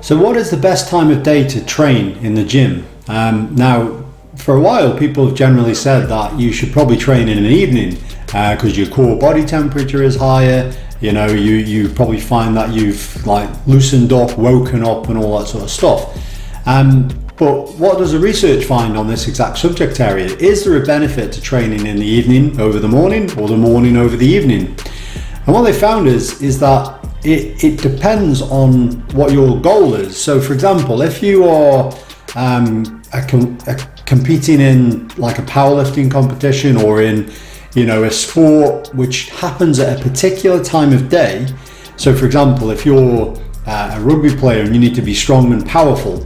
So what is the best time of day to train in the gym? Now, for a while, people have generally said that you should probably train in an evening because your core body temperature is higher. You know, you probably find that you've like loosened up, woken up and all that sort of stuff. But what does the research find on this exact subject area? Is there a benefit to training in the evening over the morning or the morning over the evening? And what they found is that it depends on what your goal is. So for example, if you are competing in like a powerlifting competition or in, you know, a sport which happens at a particular time of day. So for example, if you're a rugby player and you need to be strong and powerful,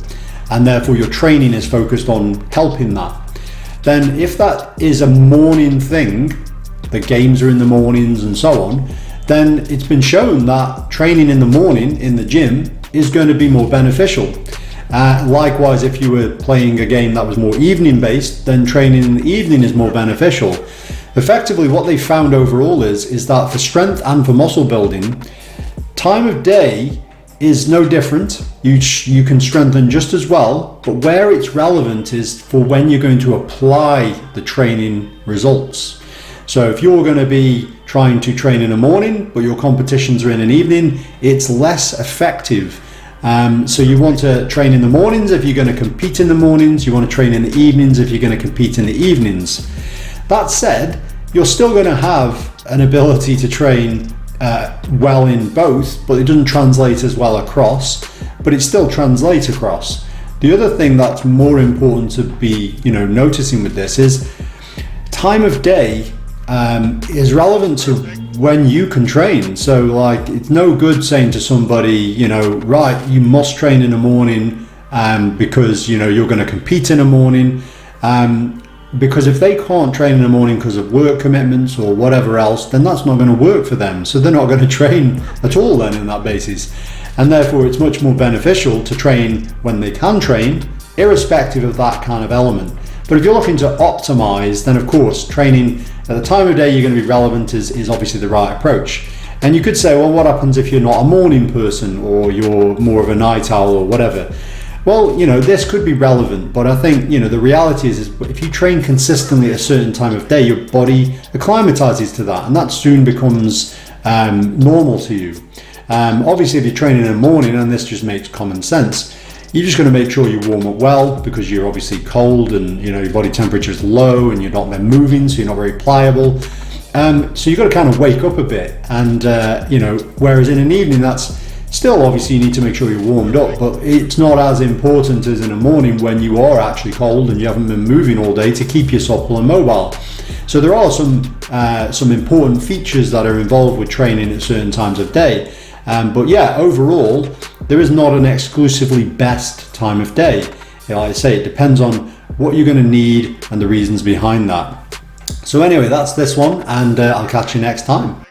and therefore your training is focused on helping that, then if that is a morning thing, the games are in the mornings and so on, then it's been shown that training in the morning in the gym is going to be more beneficial. Likewise, if you were playing a game that was more evening based, then training in the evening is more beneficial. Effectively, what they found overall is that for strength and for muscle building, time of day is no different. You can strengthen just as well, but where it's relevant is for when you're going to apply the training results. So if you're going to be trying to train in the morning, but your competitions are in an evening, it's less effective. So you want to train in the mornings if you're going to compete in the mornings, you want to train in the evenings if you're going to compete in the evenings. That said, you're still going to have an ability to train well in both, but it doesn't translate as well across, but it still translates across. The other thing that's more important to be, noticing with this is time of day is relevant to when you can train. So like, it's no good saying to somebody, right, you must train in the morning because you're going to compete in the morning. Because if they can't train in the morning because of work commitments or whatever else, then that's not going to work for them. So they're not going to train at all then in that basis. And therefore it's much more beneficial to train when they can train, irrespective of that kind of element. But if you're looking to optimize, then of course training at the time of day you're going to be relevant is obviously the right approach. And you could say, well, what happens if you're not a morning person or you're more of a night owl or whatever? Well, this could be relevant, but I think, the reality is if you train consistently at a certain time of day, your body acclimatizes to that, and that soon becomes normal to you. Obviously, if you're training in the morning, and this just makes common sense, you're just going to make sure you warm up well because you're obviously cold and, your body temperature is low and you're not then moving, so you're not very pliable. So you've got to kind of wake up a bit, and, whereas in an evening, that's still, obviously, you need to make sure you're warmed up, but it's not as important as in the morning when you are actually cold and you haven't been moving all day to keep you supple and mobile. So there are some important features that are involved with training at certain times of day. But yeah, overall, there is not an exclusively best time of day. Like I say, it depends on what you're going to need and the reasons behind that. So anyway, that's this one, and I'll catch you next time.